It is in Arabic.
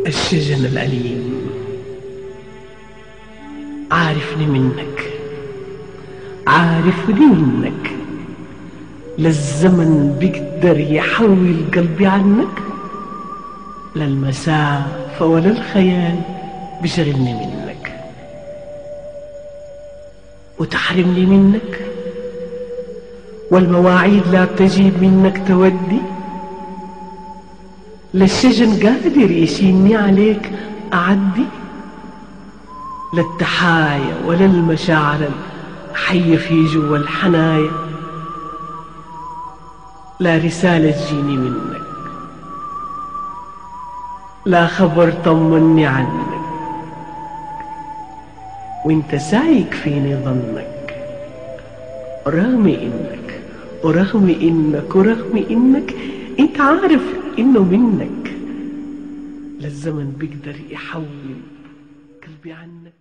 الشجن الأليم عارفني منك، عارفني منك، لا الزمن بيقدر يحول قلبي عنك، لا المسافة ولا الخيال بيشغلني منك، وتحرمني منك والمواعيد لا بتجيب منك تودي، لا الشجن قادر يشيلني عليك أعدي، لا التحايا ولا المشاعر الحية في جوا الحنايا، لا رسالة تجيني منك، لا خبر طمني عنك، وانت سايق فيني ظنك، ورغم انك انت عارف انه منك، لا الزمن بيقدر يحول قلبي عنك.